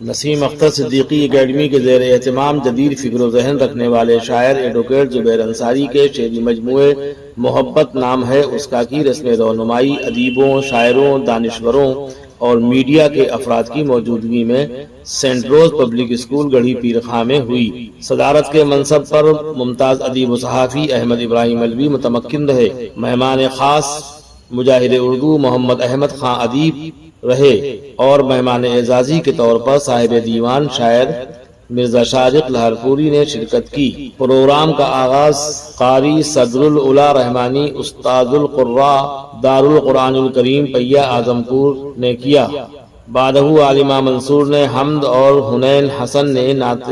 نسیم Akhtar Siddiqui academy کے زیر اہتمام جدید فکر و ذہن رکھنے والے شاعر ایڈوکیٹ زبیر انصاری کے شعری مجموعے محبت نام ہے اس کا کی رسم رونمائی ادیبوں، شاعروں، دانشوروں اور میڈیا کے افراد کی موجودگی میں سینٹ روز پبلک اسکول گڑھی پیر خاں میں ہوئی۔ صدارت کے منصب پر ممتاز ادیب و صحافی احمد ابراہیم الوی متمکن رہے۔ مہمان خاص مجاہد اردو محمد احمد خان ادیب رہے اور مہمان اعزازی کے طور پر صاحب دیوان شاعر مرزا شارق لاہورپوری نے شرکت کی۔ پروگرام کا آغاز قاری صدر العلا رحمانی استاد القراء دار القرآن الکریم پیا اعظم پور نے کیا۔ بعدہ عالمہ منصور نے حمد اور حنین حسن نے نعت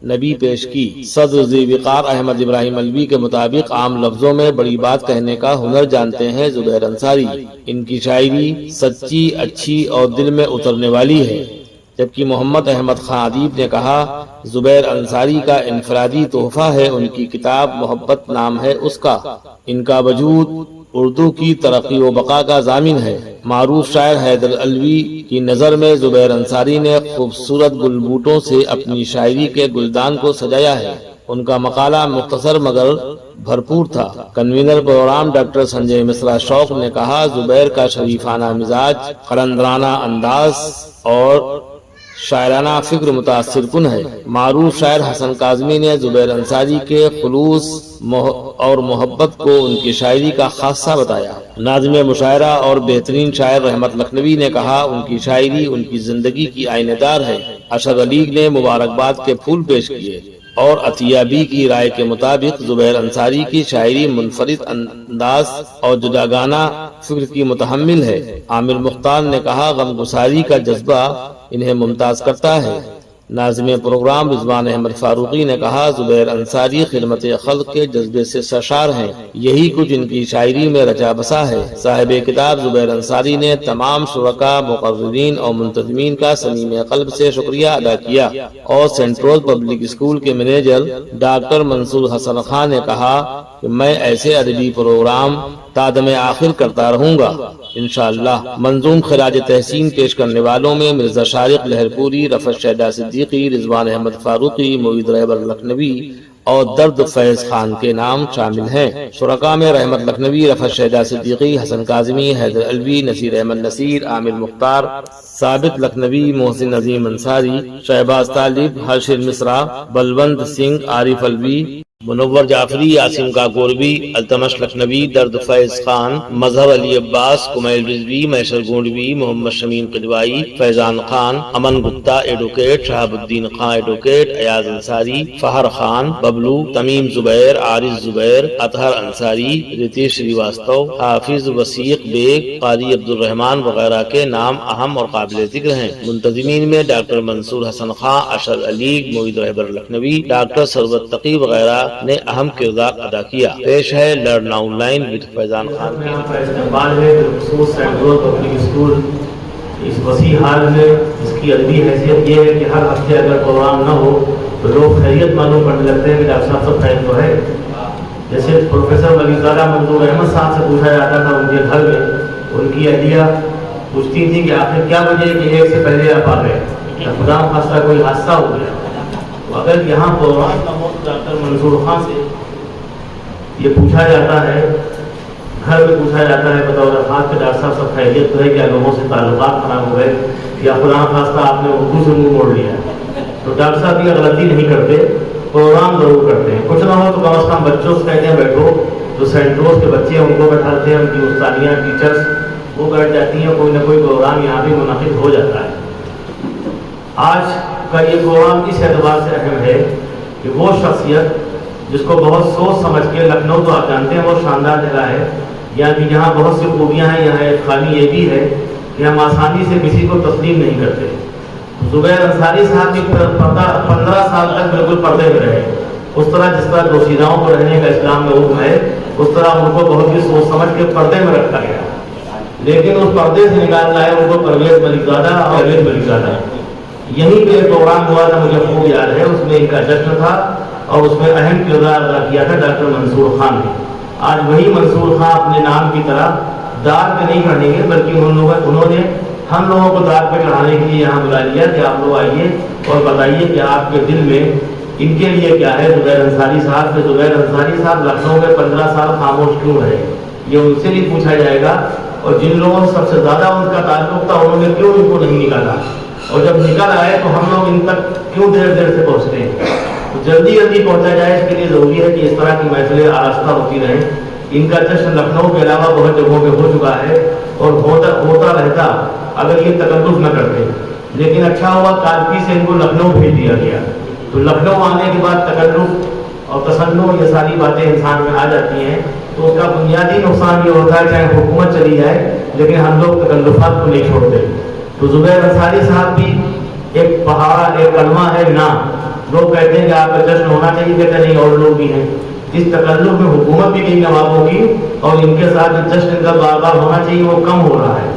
نبی پیش کی۔ صدر ذی وقار احمد ابراہیم الوی کے مطابق عام لفظوں میں بڑی بات کہنے کا ہنر جانتے ہیں زبیر انصاری۔ ان کی شاعری سچی، اچھی اور دل میں اترنے والی ہے۔ جبکہ محمد احمد خان ادیب نے کہا زبیر انصاری کا انفرادی تحفہ ہے ان کی کتاب محبت نام ہے اس کا۔ ان کا وجود اردو کی ترقی و بقا کا ضامن ہے۔ معروف شاعر حیدر علوی کی نظر میں زبیر انصاری نے خوبصورت گل بوٹوں سے اپنی شاعری کے گلدان کو سجایا ہے۔ ان کا مقالہ مختصر مگر بھرپور تھا۔ کنوینر پروگرام ڈاکٹر سنجے مصرا شوق نے کہا زبیر کا شریفانہ مزاج، قلندرانہ انداز اور شاعرانہ فکر متاثر کن ہے۔ معروف شاعر حسن کاظمی نے زبیر انصاری کے خلوص اور محبت کو ان کی شاعری کا خاصہ بتایا۔ ناظم مشاعرہ اور بہترین شاعر رحمت لکھنوی نے کہا ان کی شاعری ان کی زندگی کی آئینہ دار ہے۔ اشر علی نے مبارکباد کے پھول پیش کیے اور عطیہ بی کی رائے کے مطابق زبیر انصاری کی شاعری منفرد انداز اور جداگانہ فکر کی متحمل ہے۔ عامر مختار نے کہا غم گساری کا جذبہ انہیں ممتاز کرتا ہے۔ ناظم پروگرام رضوان احمد فاروقی نے کہا زبیر انصاری خدمت خلق کے جذبے سے سرشار ہیں، یہی کچھ ان کی شاعری میں رچا بسا ہے۔ صاحب کتاب زبیر انصاری نے تمام شرکاء، مقررین اور منتظمین کا صمیم قلب سے شکریہ ادا کیا اور سینٹ روز پبلک اسکول کے مینیجر ڈاکٹر منصور حسن خان نے کہا کہ میں ایسے ادبی پروگرام تادم آخر کرتا رہوں گا انشاءاللہ۔ منظوم خراج تحسین پیش کرنے والوں میں مرزا شارق لاہورپوری، رفعت شیدا صدیقی، رضوان احمد فاروقی، معید رہبر لکھنوی اور درد فیض خان کے نام شامل ہیں۔ شرکاء میں رحمت لکھنوی، رفعت شیدا صدیقی، حسن کاظمی، حیدر علوی، نصیر احمد نصیر، عامر مختار، ثابت لکھنوی، محسن عظیم انصاری، شہباز طالب، ہرشد مصرا، بلوند سنگھ، عارف علوی، منور جعفری، عاصم کاکوربی، التمش لکھنوی، درد فیض خان، مظہر علی عباس، کمیل رضوی، میسر گونڈوی، محمد شمیم قدوائی، فیضان خان، امن گپتا ایڈوکیٹ، شہاب الدین خان ایڈوکیٹ، ایاز انصاری، فہر خان، ببلو، تمیم زبیر، عارض زبیر، اطہر انصاری، رتیش شریواستو، حافظ وسیق بیگ، قاری عبد الرحمان وغیرہ کے نام اہم اور قابل ذکر ہیں۔ منتظمین میں ڈاکٹر منصور حسن خان، اشر علی، معید رہبر لکھنوی، ڈاکٹر ثروت تقی وغیرہ نے اہم کردار ادا کیا۔ پیش ہے لرن آن لائن وتھ فیضان خان میں آپ کا استقبال ہے خصوص سینٹ روز پبلک اسکول اس وسیع حال میں۔ اس کی ادبی حیثیت یہ ہے کہ ہر ہفتے اگر پروگرام نہ ہو تو لوگ خیریت معلوم کرنے لگتے ہیں کہ ڈاکٹر صاحب سب خیر تو ہے۔ جیسے پروفیسر ولی زادہ منظور احمد صاحب سے پوچھا جاتا تھا ان کے گھر میں، ان کی اہلیہ پوچھتی تھی کہ آخر کیا وجہ ہے کہ ایک سے پہلے آپ آ گئے، خدا نخواستہ کوئی حادثہ ہو گیا۔ اگر یہاں پروگرام نہ ہو تو ڈاکٹر منصور خان سے یہ پوچھا جاتا ہے، گھر میں پوچھا جاتا ہے بطور خاص کہ ڈاکٹر صاحب سب خیریت تو ہے، کیا لوگوں سے تعلقات خراب ہو گئے یا خدا نخواستہ آپ نے اردو سے منہ موڑ لیا؟ تو ڈاکٹر صاحب یہ غلطی نہیں کرتے، پروگرام ضرور کرتے ہیں۔ کچھ نہ ہو تو کم از کم بچوں سے کہتے ہیں بیٹھو، جو سینٹ روز کے بچے ہیں ان کو بیٹھاتے ہیں، ان کی استادیاں، ٹیچرس وہ بیٹھ جاتی ہیں، کوئی نہ کوئی پروگرام یہاں بھی منعقد ہو جاتا ہے۔ آج کا یہ پروگرام اس اعتبار سے اہم ہے کہ وہ شخصیت جس کو بہت سوچ سمجھ کے، لکھنؤ تو آپ جانتے ہیں بہت شاندار جگہ ہے، یعنی جہاں بہت سی خوبیاں ہیں، یہاں ایک خامی یہ بھی ہے کہ ہم آسانی سے کسی کو تسلیم نہیں کرتے۔ زبیر انصاری صاحب بھی 15 سال تک بالکل پردے میں رہے، اس طرح جس طرح دوشیداؤں کو رہنے کا اسلام میں حکم ہے اس طرح ان کو بہت ہی سوچ سمجھ کے پردے میں رکھا گیا، لیکن اس پردے سے نکال لائے ان کو پرویز ملک زادہ اور پرویز ملک زادہ۔ یہیں پہ پروگرام ہوا تھا، مجھے خوب یاد ہے، اس میں ان کا جشن تھا اور اس میں اہم کردار ادا کیا تھا ڈاکٹر منصور خان نے۔ آج وہی منصور خان اپنے نام کی طرح دار پہ نہیں کھڑیں گے، بلکہ انہوں نے ہم لوگوں کو دار پہ چڑھانے کے لیے یہاں بلا لیا کہ آپ لوگ آئیے اور بتائیے کہ آپ کے دل میں ان کے لیے کیا ہے زبیر انصاری صاحب کے. زبیر انصاری صاحب لکھنؤ میں 15 سال خاموش کیوں رہے, یہ ان سے بھی پوچھا جائے گا. اور جن لوگوں سے سب سے زیادہ ان کا تعلق تھا انہوں نے کیوں ان کو نہیں نکالا, اور جب نکل آئے تو ہم لوگ ان تک کیوں دیر سے پہنچتے ہیں. تو جلدی پہنچا جائے, اس کے لیے ضروری ہے کہ اس طرح کی محفلیں آراستہ ہوتی رہیں. ان کا جشن لکھنؤ کے علاوہ بہت جگہوں پہ ہو چکا ہے اور ہوتا رہتا اگر یہ تکلف نہ کرتے. لیکن اچھا ہوا کالپی سے ان کو لکھنؤ بھیج دیا گیا. تو لکھنؤ آنے کے بعد تکلف اور تصنع یہ ساری باتیں انسان میں آ جاتی ہیں. تو اس کا بنیادی نقصان یہ ہوتا ہے چاہے حکومت چلی جائے لیکن ہم لوگ تکلفات کو نہیں چھوڑتے. تو زبیر انصاری صاحب بھی ایک پہاڑ, ایک کلمہ ہے نا. لوگ کہتے ہیں کہ آپ کا جشن ہونا چاہیے, کہتے نہیں اور لوگ بھی ہیں. اس تکلف میں حکومت بھی نہیں نوابوں کی, اور ان کے ساتھ جشن کا بار بار ہونا چاہیے وہ کم ہو رہا ہے.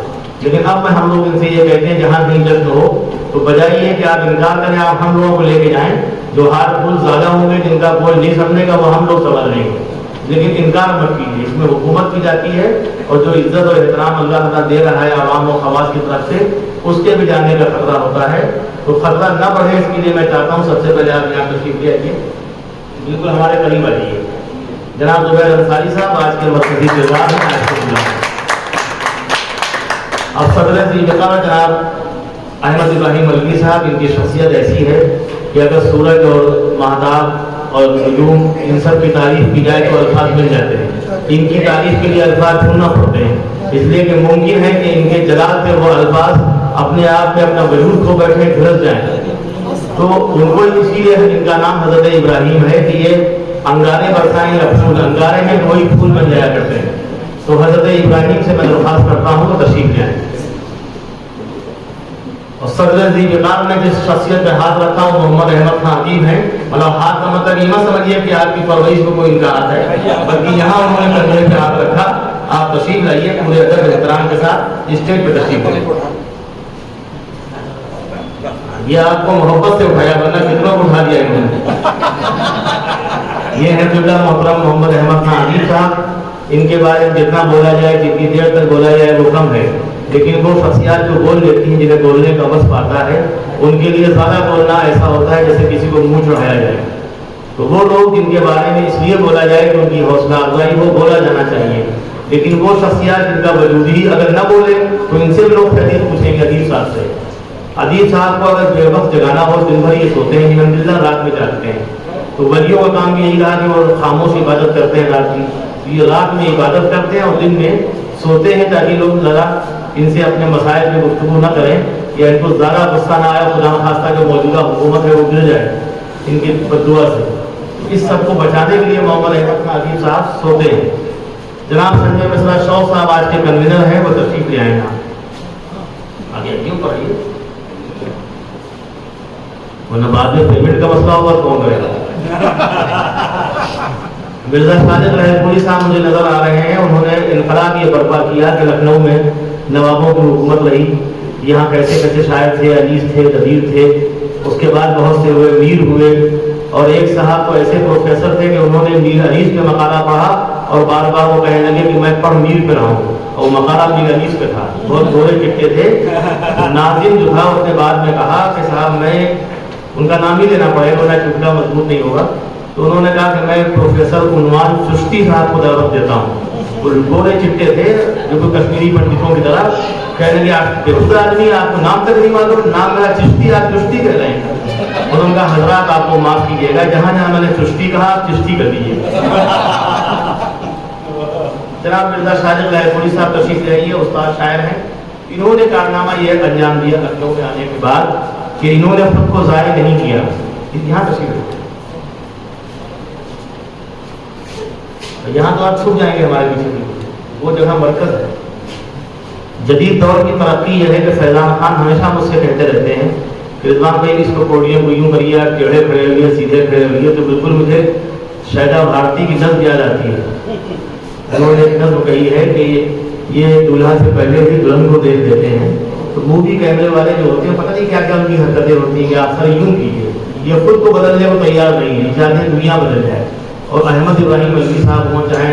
لیکن اب میں ہم لوگ ان سے یہ کہتے ہیں جہاں کہیں جشن ہو تو بجائے یہ کہ آپ انکار کریں, آپ ہم لوگوں کو لے کے جائیں. جو ہاتھ پھول زیادہ ہوں گے جن کا کوئی نہیں سمجھے گا وہ ہم لوگ سمجھ لیں گے, لیکن انکار مت کیجیے. اس میں حکومت کی جاتی ہے اور جو عزت اور احترام اللہ تعالیٰ دے رہا ہے عوام و خواص کی طرف سے اس کے بھی جانے کا خطرہ ہوتا ہے. تو خطرہ نہ بڑھے اس کے لیے میں چاہتا ہوں سب سے پہلے آپ یہاں تشریف لے آئیے, بالکل ہمارے قریب آئیے. جناب زبیر انصاری صاحب آج کے مرکزی کردار ہیں. اب صدر وقار جناب احمد ابراہیم ملکی صاحب, ان کی شخصیت ایسی ہے کہ اگر سورج اور مہتاب اور نجوم ان سب کی تعریف کی جائے تو الفاظ مل جاتے ہیں. ان کی تعریف کے لیے الفاظ ڈھونڈنا پڑتے ہیں, اس لیے کہ ممکن ہے کہ ان کے جلال پہ وہ الفاظ اپنے آپ میں اپنا وجود کھو بیٹھے گھرس جائیں. تو ان کو اسی لیے ان کا نام حضرت ابراہیم ہے کہ یہ انگارے برسائیں یا پھول, انگارے میں کوئی پھول بن جایا کرتے ہیں. تو حضرت ابراہیم سے میں درخواست کرتا ہوں کہ تشریف لے آئیں. اور صدر وقار نے جس شخصیت پہ ہاتھ رکھا وہ محمد احمد خان ادیب ہیں. مطلب ہاتھ کا مطلب یہ مت سمجھیے کہ آپ کی پرورش میں کوئی انکار ہے, بلکہ یہاں انہوں نے کندھے پہ ہاتھ رکھا. آپ تشریف لائیے پورے ادب احترام کے ساتھ اسٹیج پہ تشریف لیں. یہ آپ کو محبت سے اٹھایا ورنہ کتنوں کو اٹھا دیا انہوں نے. یہ ہے قبلہ محترم محمد احمد خان ادیب صاحب. ان کے بارے میں جتنا بولا جائے جتنی دیر تک بولا جائے وہ کم ہے, لیکن وہ شخصیات جو بول لیتی ہیں جنہیں بولنے کا وصف پاتا ہے ان کے لیے زیادہ بولنا ایسا ہوتا ہے جیسے کسی کو منہ چڑھایا جائے. تو وہ لوگ جن کے بارے میں اس لیے بولا جائے کہ ان کی حوصلہ افزائی وہ بولا جانا چاہیے, لیکن وہ شخصیات جن کا وجود ہی اگر نہ بولے تو ان سے بھی لوگ حدیث پوچھیں گے ادیب صاحب سے. ادیب صاحب کو اگر بے وقت جگانا ہو دن بھر یہ سوتے ہیں, الحمدللہ رات میں جاگتے ہیں. تو ولیوں کا کام یہی رہا کہ وہ خاموش عبادت کرتے ہیں رات کی. یہ رات میں عبادت کرتے ہیں اور دن میں سوتے ہیں تاکہ لوگ ذرا ان سے اپنے مسائل میں گفتگو نہ کریں یا ان کو زیادہ غصہ نہ آئے. خدا نخواستہ جو موجودہ حکومت ہے وہ گر جائے ان کی بددعا سے. اس سب کو بچانے کے لیے محمد احمد خان ادیب صاحب سوتے ہیں. جناب سنجے مشرا شوق صاحب آج کے کنوینر ہیں, وہ تشریف لے آئے ہیں. آگے کیوں پڑھیے ورنہ بعد میں پیمنٹ کا مسئلہ ہوگا کون کرے گا. مرزا صادق رحمت پوری صاحب مجھے نظر آ رہے ہیں. انہوں نے انقلاب یہ برپا کیا کہ لکھنؤ میں نوابوں کی حکومت رہی. یہاں کیسے کیسے شاعر تھے, عزیز تھے, قدیر تھے. اس کے بعد بہت سے ہوئے, میر ہوئے. اور ایک صاحب تو ایسے پروفیسر تھے کہ انہوں نے میر عزیز پہ مقالہ پڑھا اور بار بار وہ کہنے لگے کہ میں پڑھ میر پہ رہا ہوں, اور مقالہ میر عزیز پہ تھا. بہت گورے چٹے تھے. ناظم جو تھا اس نے بعد میں کہا کہ صاحب میں ان کا نام ہی لینا پڑے گا ورنہ چٹلا مضبوط نہیں ہوگا. تو انہوں نے کہا کہ میں پروفیسر عنوان چشتی صاحب کو دعوت دیتا ہوں. وہ گورے چٹے تھے جو کہ کشمیری پنڈتوں کی طرح کہنے لگے آپ بےخود آدمی, آپ کو نام تک نہیں معلوم, نام میرا چشتی, آپ چشتی کہہ رہے ہیں. انہوں نے کہا حضرات آپ کو معاف کیجیے گا, جہاں جہاں میں نے چشتی کہا آپ چشتی کر دیجیے. جناب مرزا صادق رحمت پوری صاحب تشریف لے آئیے, استاد شاعر ہیں. انہوں نے کارنامہ یہ انجام دیا لکھنؤ میں آنے کے بعد کہ انہوں نے خود کو ظاہر نہیں کیا. یہاں تشریف لے, یہاں تو آپ چھپ جائیں گے ہمارے پیچھے, وہ جگہ مرکز ہے. جدید دور کی ترقی یہ ہے کہ فیضان خان ہمیشہ مجھ سے کہتے رہتے ہیں کہ رضوان بھائی اس کو پوڈیم کو یوں کریے, آپ ٹیڑھے کھڑے ہوئے, سیدھے کھڑے ہوئے. تو بالکل مجھے شیدا بھارتی کی نظم یاد آتی ہے. انہوں نے ایک نظم کہی ہے کہ یہ دولہا سے پہلے بھی دلہن کو دیکھ دیتے ہیں. تو مووی کیمرے والے جو ہوتے ہیں پتہ نہیں کیا کیا ان کی حرکتیں ہوتی ہیں کہ آپ سر یوں کیجیے. یہ خود کو بدلنے کو تیار نہیں ہے, چاہتے دنیا بدل جائے. اور احمد ابراہیم ملکی صاحب ہوں, چاہے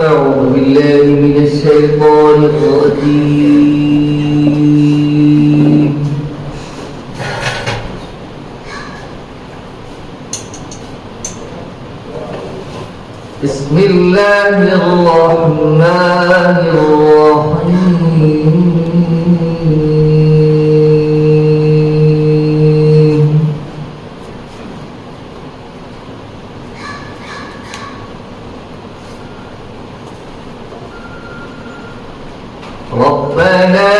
أعوذ بالله من الشيطان الرجيم. بسم الله الرحمن الرحيم. ربنا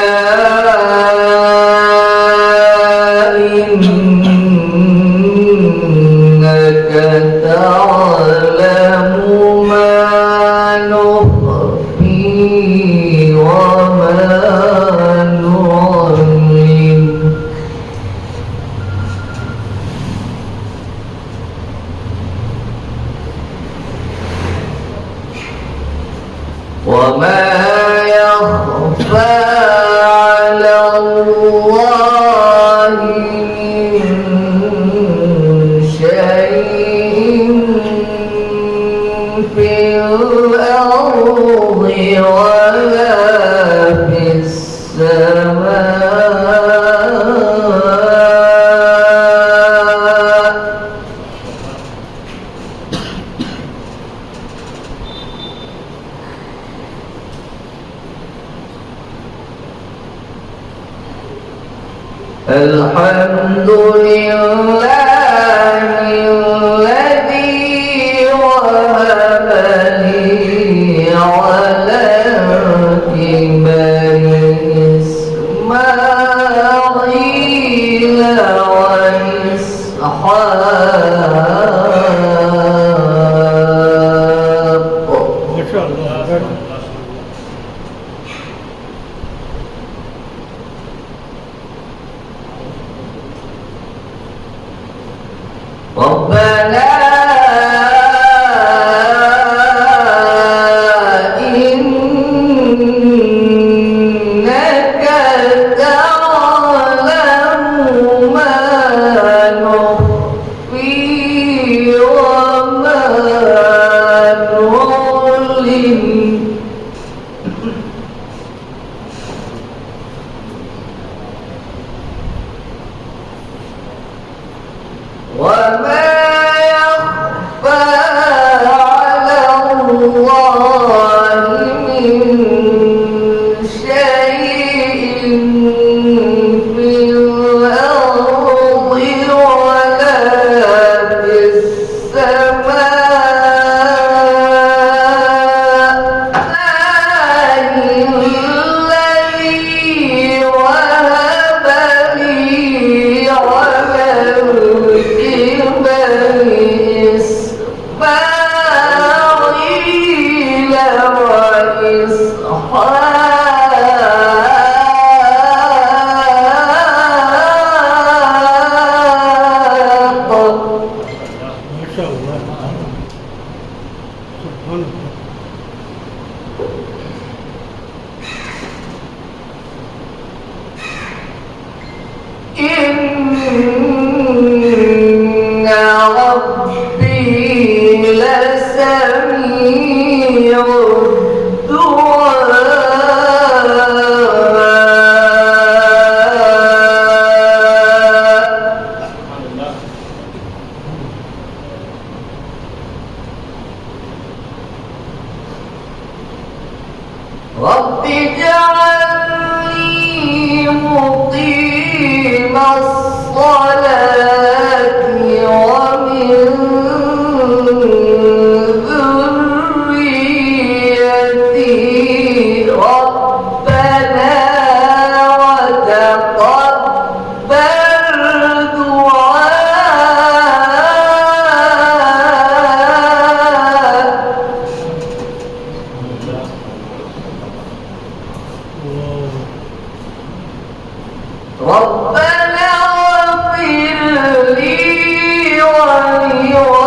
إنك تعلم ما نخفي وما نعلن وما يخفى على الله من شيء في الأرض ولا في السماء. الحمد لله الذي وهب لي على الكبر إسماعيل وإسحاق. ربنا إنك تعلم ما نخفي وما نعلن وما يخفى على الله من شيء في الأرض ولا في السماء. الذي وهب لي على إسماعيل إن ربي ربنا اغفر لي ولوالدي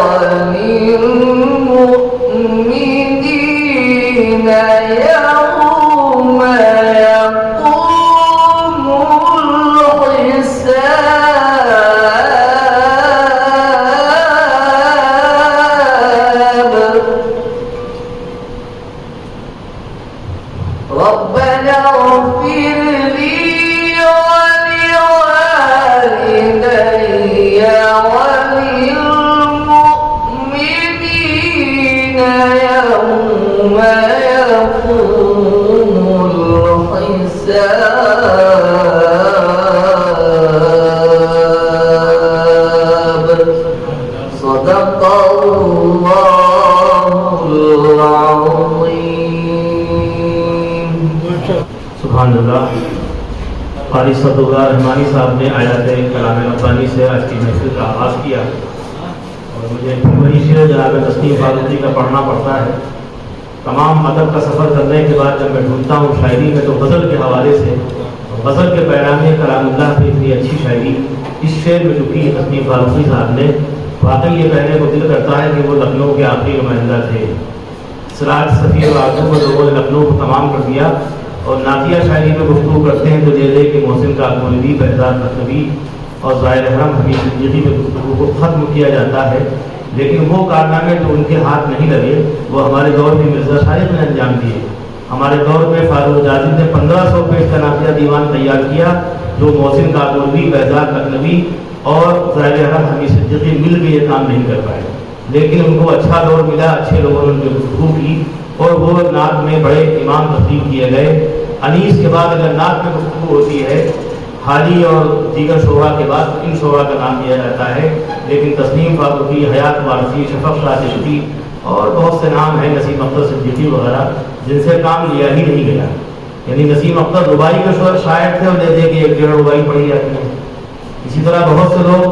وللمؤمنين يوم يقوم الحساب. ربنا اغفر لي ولوالدي وللمؤمنين يوم يقوم الحساب. صدق الله العظيم. سبحان اللہ. قاری صدراللہ رحمانی صاحب نے آیات کلام ربانی سے آج کی محفل کا آغاز کیا اور مجھے وہی شعر جناب تسنیم فاروقی کا پڑھنا پڑتا ہے. تمام ادب کا سفر کرنے کے بعد جب میں ڈھونڈتا ہوں شاعری میں تو غزل کے حوالے سے غزل کے پیرامے کلام اللہ پہ اتنی اچھی شاعری اس شعر میں چکی ہے تسنیم فاروقی صاحب نے. واقعی یہ کہنے کو دل کرتا ہے کہ وہ لکھنؤ کے آخری نمائندہ تھے. سراج سفیر اور آزم کو لوگوں نے لکھنؤ کو تمام کر دیا اور نعتیہ شاعری میں گفتگو کرتے ہیں تو جیسے کہ محسن کاکمولوی، بہزاد لکھنوی اور ظاہر احرام حمید صدیقی میں گفتگو کو ختم کیا جاتا ہے. لیکن وہ کارنامے جو ان کے ہاتھ نہیں لگے وہ ہمارے دور میں مرزا شارق نے انجام دیے. ہمارے دور میں فاروق جاذب نے 1500 پیج کا نعتیہ دیوان تیار کیا جو محسن کاکمولوی، بہزاد لکھنوی اور ظاہر احرام حمید صدیقی مل کے یہ کام نہیں کر پائے. لیکن ان کو اچھا دور ملا، اچھے لوگوں نے ان کی گفتگو کی اور وہ نعت میں بڑے امام تخلیق کیے گئے. انیس کے بعد اگر نعت میں گفتگو ہوتی ہے حالی اور دیگر شعراء کے بعد ان شعراء کا نام دیا جاتا ہے. لیکن تسنیم فاروقی، حیات وارثی، شفق شاہ چشتی اور بہت سے نام ہیں، نسیم اختر صدیقی وغیرہ، جن سے کام لیا ہی نہیں گیا. یعنی نسیم اختر ربائی کے شاعر تھے اور لے دے کے 1.5 ربائی پڑھی جاتی ہے. اسی طرح بہت سے لوگ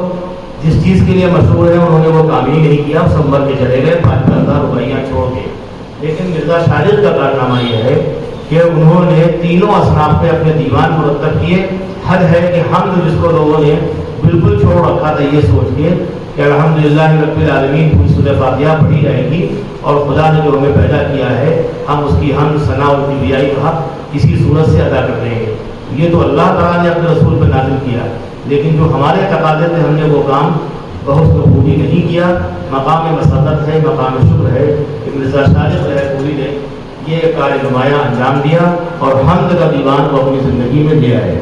جس چیز کے لیے مشہور ہیں انہوں نے وہ کام ہی نہیں کیا، سب مر کے چلے گئے 5,000 ربائیاں چھوڑ کے. لیکن مرزا شارق کا کارنامہ یہ ہے کہ انہوں نے تینوں اصناف پہ اپنے دیوان مرتب کیے. حد ہے کہ حمد جس کو لوگوں نے بالکل چھوڑ رکھا تھا یہ سوچ کے کہ الحمدللہ رب العالمین پوری سورہ فاتحہ پڑھی جائے گی اور خدا نے جو ہمیں پیدا کیا ہے ہم اس کی حمد، ثنا اور کبریائی کا اسی صورت سے ادا کر دیں گے. یہ تو اللہ تعالیٰ نے اپنے رسول پہ نازل کیا، لیکن جو ہمارے تقاضے تھے ہم نے وہ کام بہت بخوبی نہیں کیا. مقام مسرت ہے، مقام شکر ہے کہ مرزا شارق پوری نے یہ کار نمایاں انجام دیا اور حمد کا دیوان وہ اپنی زندگی میں لے آئے.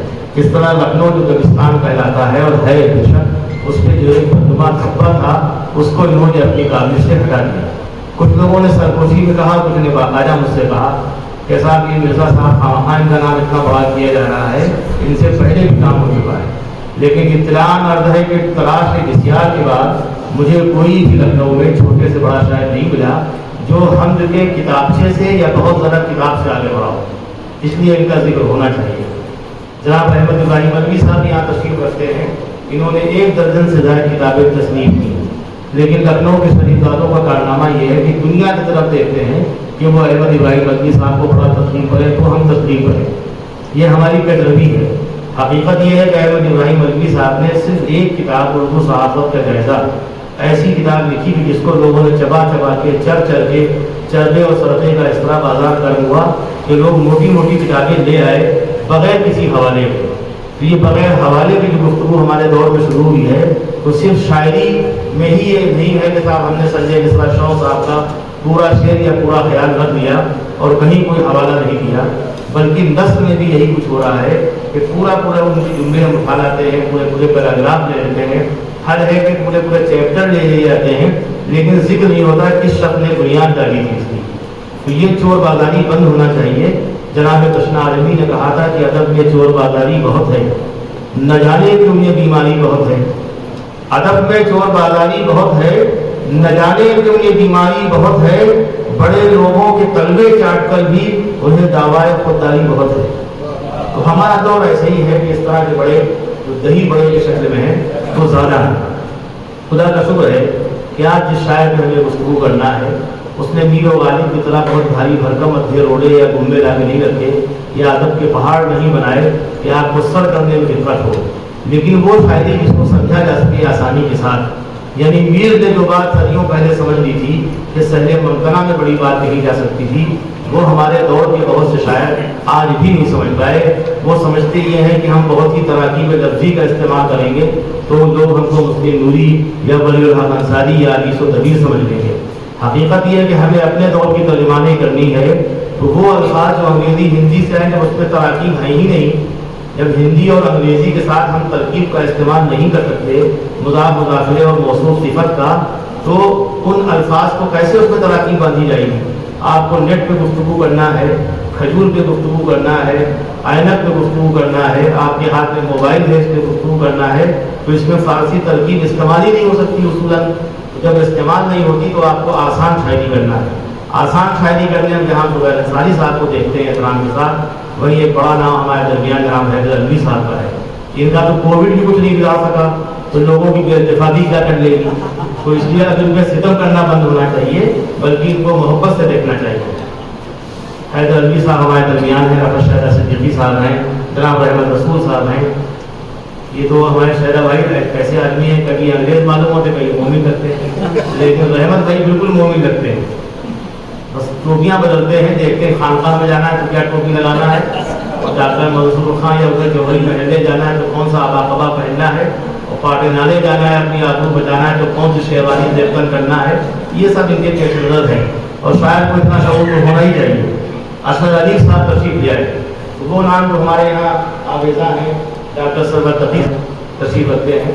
اس طرح لکھنؤ جو دبستان کا علاقہ ہے اور ہے بے شک، اس پہ جو ایک بدنما تھپا تھا اس کو انہوں نے اپنی کابل سے ہٹا دیا. کچھ لوگوں نے سرگوشی میں کہا، کچھ نے باقاعدہ مجھ سے کہا کہ صاحب یہ مرزا صاحب خان کا نام اتنا بڑا کیا جا رہا ہے، ان سے پہلے بھی کام ہو چکا ہے. لیکن اطلاع عرض ہے کہ تلاش کے بسیار کے بعد مجھے کوئی بھی لکھنؤ میں چھوٹے سے بڑا شاعر نہیں ملا جو حمد کے کتابچے سے یا بہت زیادہ کتاب سے آگے بڑھا ہو. اس لیے ان کا ذکر ہونا چاہیے. جناب احمد ابراہیم ملوی صاحب یہاں تشریف رکھتے ہیں، انہوں نے 1 درجن سے زائد کتابیں تصنیف کی. لیکن لکھنؤ کے شریفزادوں کا کارنامہ یہ ہے کہ دنیا کی طرف دیکھتے ہیں کہ وہ احمد ابراہیم ملوی صاحب کو بڑا تسلیم کرے تو ہم تسلیم کریں. یہ ہماری کجروی ہے. حقیقت یہ ہے کہ احمد ابراہیم ملوی صاحب نے صرف 1 کتاب اردو صحافت کا جائزہ، ایسی کتاب لکھی کہ جس کو لوگوں نے چبا چبا کے کے چربے اور سرقے کا اس طرح بازار گرم ہوا کہ لوگ موٹی موٹی کتابیں لے آئے بغیر کسی حوالے کے. تو یہ بغیر حوالے کی جو گفتگو ہمارے دور میں شروع ہوئی ہے تو صرف شاعری میں ہی یہ نہیں ہے کہ صاحب ہم نے سنجے مصرا شاہ صاحب کا پورا شعر یا پورا خیال رکھ لیا اور کہیں کوئی حوالہ نہیں دیا، بلکہ نثر میں بھی یہی کچھ ہو رہا ہے کہ پورا ان کی جملے ہم اٹھا لاتے ہیں، پورے پیراگراف لے لیتے ہیں. حد ہے کہ پورے چیپٹر لے لیے جاتے ہیں لیکن ذکر نہیں ہوتا کس شخص نے بنیاد ڈالی تھی اس کی. تو یہ چور بازاری بند ہونا چاہیے. جناب تشنا عالمی نے کہا تھا کہ ادب میں چور بازاری بہت ہے، نہ جانے کیوں یہ بیماری بہت ہے. ادب میں چور بازاری بہت ہے، نہ جانے کیوں یہ بیماری بہت ہے. بڑے لوگوں کے تلوے چاٹ کر بھی انہیں دعوائے خودداری بہت ہے. تو ہمارا دور ایسے ہی ہے کہ اس طرح کے بڑے جو دہی بڑے کے شکل میں ہیں وہ زیادہ ہیں. خدا کا شکر ہے کہ آج جس شاعر میں ہمیں گفتگو کرنا ہے اس نے میر و غالب کی طرح بہت بھاری بھرکم ادھے روڑے یا گنبے لاگے نہیں رکھے یا ادب کے پہاڑ نہیں بنائے کہ آپ کو سر کرنے میں دقت ہو، لیکن وہ شاعری جس کو سمجھا جا سکے آسانی کے ساتھ۔ یعنی میر نے جو بات صدیوں پہلے سمجھ لی تھی کہ سہل ممکنہ میں بڑی بات کہی جا سکتی تھی، وہ ہمارے دور کے بہت سے شاعر آج بھی نہیں سمجھ پائے۔ وہ سمجھتے یہ ہیں کہ ہم بہت ہی تراکیب لفظی کا استعمال کریں گے تو لوگ ہم کو مسلم نوری یا ولی الحق انصاری یا حدیث و دبیر سمجھ لیں گے۔ حقیقت یہ ہے کہ ہمیں اپنے دور کی ترجمانی کرنی ہے، تو وہ الفاظ جو انگریزی ہندی سے ہیں جب اس میں تراکیب ہیں ہی نہیں، جب ہندی اور انگریزی کے ساتھ ہم ترکیب کا استعمال نہیں کر سکتے مضاف مضافرے اور موصوف صفت کا، تو ان الفاظ کو کیسے اس میں تراکیب باندھی جائے گی؟ آپ کو نیٹ پہ گفتگو کرنا ہے، کھجور پہ گفتگو کرنا ہے، اینک پہ گفتگو کرنا ہے، آپ کے ہاتھ میں موبائل ہے اس پہ گفتگو کرنا ہے، تو اس میں فارسی ترکیب استعمال ہی نہیں ہو سکتی اصولاً۔ جب استعمال نہیں ہوتی تو آپ کو آسان شاعری کرنا ہے۔ آسان شاعری کرنے میں جہاں زبیر انصاری صاحب کو دیکھتے ہیں احترام کے ساتھ، وہی ایک بڑا نام ہمارے درمیان جناب حیدر علوی صاحب کا ہے۔ ان کا تو کووڈ بھی کچھ نہیں بگاڑ سکا تو لوگوں کی بے اتفاقی کیا کر لے گی؟ تو اس لیے اب ان پہ ستم کرنا بند ہونا چاہیے، بلکہ ان کو محبت سے دیکھنا چاہیے۔ حیدر علوی صاحب ہمارے درمیان ہیں، رفعت شہدہ صدیقی صاحب ہیں، جناب رحمت رسول صاحب ہیں۔ یہ تو ہمارے شہدہ بھائی ایسے آدمی ہیں، کبھی انگریز معلوم ہوتے کبھی مومن لگتے ہیں، لیکن رحمت بھائی بالکل مومن لگتے ہیں۔ بس ٹوپیاں بدلتے ہیں، دیکھتے ہیں خانقاہ میں جانا ہے تو کیا ٹوپی لگانا ہے، اور ڈاکٹر منصور خان یا ادھر جوہری محلے جانا ہے تو کون سا آبا قبا پہننا ہے، اور پاٹے نالے جانا ہے اپنی آبرو بچانا ہے تو کون سی شیروانی زیبکن کرنا ہے۔ یہ سب ان کے پیش نظر ہے، اور شاید کو اتنا شعور تو ہونا ہی چاہیے۔ اسد علی صاحب تشریف لے آئے، وہ نام جو ہمارے یہاں آویزاں ہیں، ڈاکٹر سرور تقی تشریف رکھتے ہیں،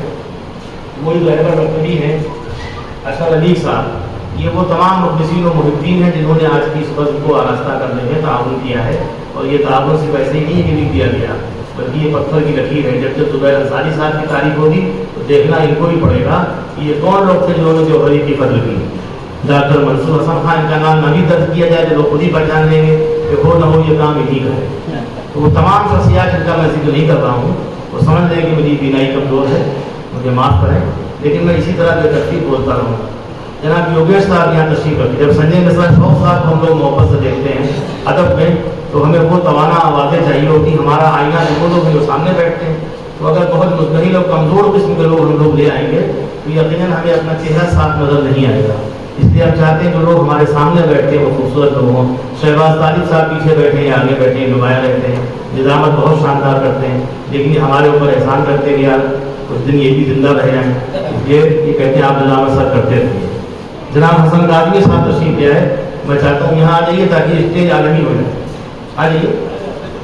وہی رہبر مکتبی ہیں اسد علی صاحب۔ یہ وہ تمام مخلصین و محبین ہیں جنہوں نے آج کی اس بزم کو آراستہ کرنے میں تعاون کیا ہے، اور یہ تعاون صرف ایسے ہی نہیں لکھ دیا گیا بلکہ یہ پتھر کی لکیر ہے۔ جب زبیر انصاری صاحب کی تاریخ ہوگی تو دیکھنا ان کو ہی پڑے گا کہ یہ کون لوگ تھے جنہوں نے جوہری کی قدر کی۔ ڈاکٹر منصور حسن خان کا نام نہ بھی درج کیا جائے تو لوگ خود ہی پہچان لیں گے کہ ہو نہ ہو یہ کام انہی کا ہے۔ تو وہ تمام شخصیات جن کا میں ذکر نہیں کر رہا ہوں، وہ سمجھ لیں کہ میری بینائی کمزور ہے، مجھے معاف کریں، لیکن میں اسی طرح بے ترتیب بولتا رہوں گا۔ جناب یوگیش صاحب یہاں تشریف رکھتے، جب سنجے مشرا شوق صاحب کو ہم لوگ محبت سے دیکھتے ہیں ادب میں، تو ہمیں وہ توانا آوازیں چاہیے ہوتی۔ ہمارا آئینہ جو لوگ جو سامنے بیٹھتے ہیں، تو اگر بہت مزدحل اور کمزور قسم کے لوگ ہم لوگ لے آئیں گے تو یقیناً ہمیں اپنا چہرہ صاف نظر نہیں آئے گا۔ اس لیے ہم چاہتے ہیں جو لوگ ہمارے سامنے بیٹھتے ہیں وہ خوبصورت لوگ ہوں۔ شہباز طالب صاحب پیچھے بیٹھے ہیں، آگے بیٹھے ہیں، نمایاں رہتے ہیں، نظامت بہت شاندار کرتے ہیں، لیکن ہمارے اوپر احسان کرتے ہیں کہ یار کچھ دن یہ بھی زندہ رہ جائیں، یہ کہتے ہیں آپ نظامت سر کرتے رہیے۔ جناب حسن کاظمی صاحب تشریف لے آئے، میں چاہتا ہوں یہاں آ جائیے تاکہ اسٹیج عالمی ہو جائے۔ آ جائیے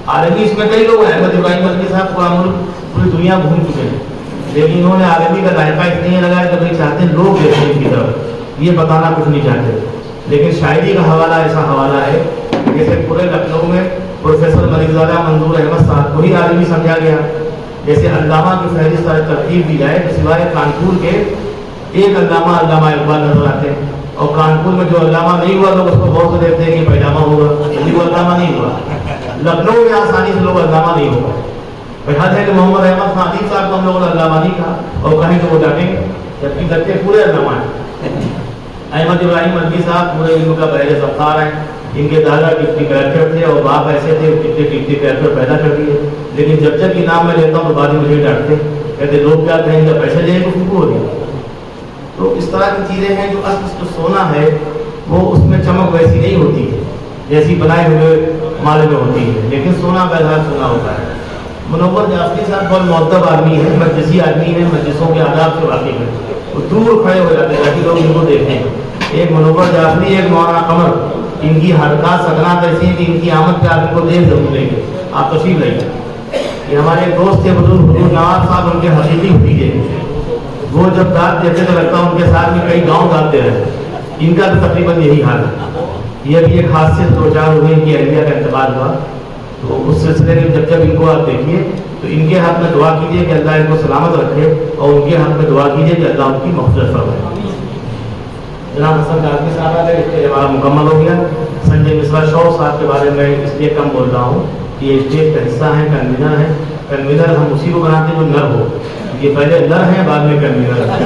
عالمی، اس میں کئی لوگ ہیں، احمد ابراہیم ملکی صاحب پورا ملک پوری دنیا گھوم چکے ہیں، لیکن انہوں نے عالمی کا ذائقہ اس لیے لگایا کہ بھائی چاہتے ہیں لوگ دیکھیں ان کی طرف، یہ بتانا کچھ نہیں چاہتے۔ لیکن شاعری کا حوالہ ایسا حوالہ ہے جیسے پورے لکھنؤ میں پروفیسر ملک زادہ منظور احمد صاحب کو ہی عالمی سمجھا گیا، جیسے علامہ کی فہرست ترتیب دی جائے تو سوائے کانپور کے ایک علامہ اقبال نظر آتے ہیں، اور کانپور میں جو علامہ نہیں ہوا لوگ اس کو غور سے دیکھتے ہیں کہ پیجامہ ہوگا، یعنی وہ علامہ نہیں ہوا۔ لکھنؤ میں آسانی سے لوگ علامہ نہیں ہو پائے۔ حد ہے کہ محمد احمد خان صاحب کو ہم لوگوں نے علامہ نہیں کہا، اور کہیں تو وہ ڈانٹیں گے، جبکہ لگتے پورے علامہ ہیں۔ احمد ابراہیم ملکی صاحب پورے علم کا بحر سفار ہیں، ان کے دادا ڈپٹی کلیکٹر تھے اور باپ ایسے تھے جتنے ڈپٹی کلیکٹر پیدا کر دیے، لیکن جب جب یہ نام میں لیتا ہوں تو بعد میں مجھے ڈانٹتے، کہتے لوگ کیا کہیں گے، پیسے لے گفتگو ہو رہی۔ تو اس طرح کی چیزیں ہیں جو اصل جو سونا ہے وہ اس میں چمک ویسی نہیں ہوتی ہے جیسی بنائے ہوئے مال میں ہوتی ہے، لیکن سونا بہرحال سونا ہوتا ہے۔ منور جعفری صاحب بہت مؤدب آدمی ہے، مجلسی آدمی ہے، مجلسوں کے آداب سے واقف ہے، وہ دور کھڑے ہو جاتے ہیں تاکہ لوگ ان کو دیکھیں۔ ایک منور جعفری، ایک مولانا قمر، ان کی حرکات سکنات ایسی ہیں کہ ان کی آمد پہ آپ ان کو دیکھ ضرور لیں گے، آپ تشریف لیں گے۔ یہ ہمارے ایک دوست تھے بزرگ حضور نواز صاحب، ان کے حقیقی بھتیجے، وہ جب داد دیتے تو لگتا ہے ان کے ساتھ میں کئی گاؤں داد دے رہے ہیں۔ ان کا بھی تقریباً یہی حال ہے۔ یہ بھی ایک حادثے سے دو چار ہوئے، ان کی اہلیہ کا انتقال ہوا، تو اس سلسلے میں جب جب ان کو آپ دیکھیے تو ان کے حق میں دعا کیجیے کہ اللہ ان کو سلامت رکھے، اور ان کے حق میں دعا کیجیے کہ اللہ ان کی مغفرت فرمائے۔ جناب حسن کاظمی صاحب آ گئے، اسٹیج ہمارا مکمل ہو گیا۔ سنجے مشرا شوق صاحب کے بارے میں اس لیے کم بول رہا ہوں کہ یہ اسٹیج کا حصہ ہے، کنوینر ہے۔ کنوینر ہم اسی کو بناتے ہیں جو نر ہو، یہ پہلے نر ہیں بعد میں کنوینر ہے۔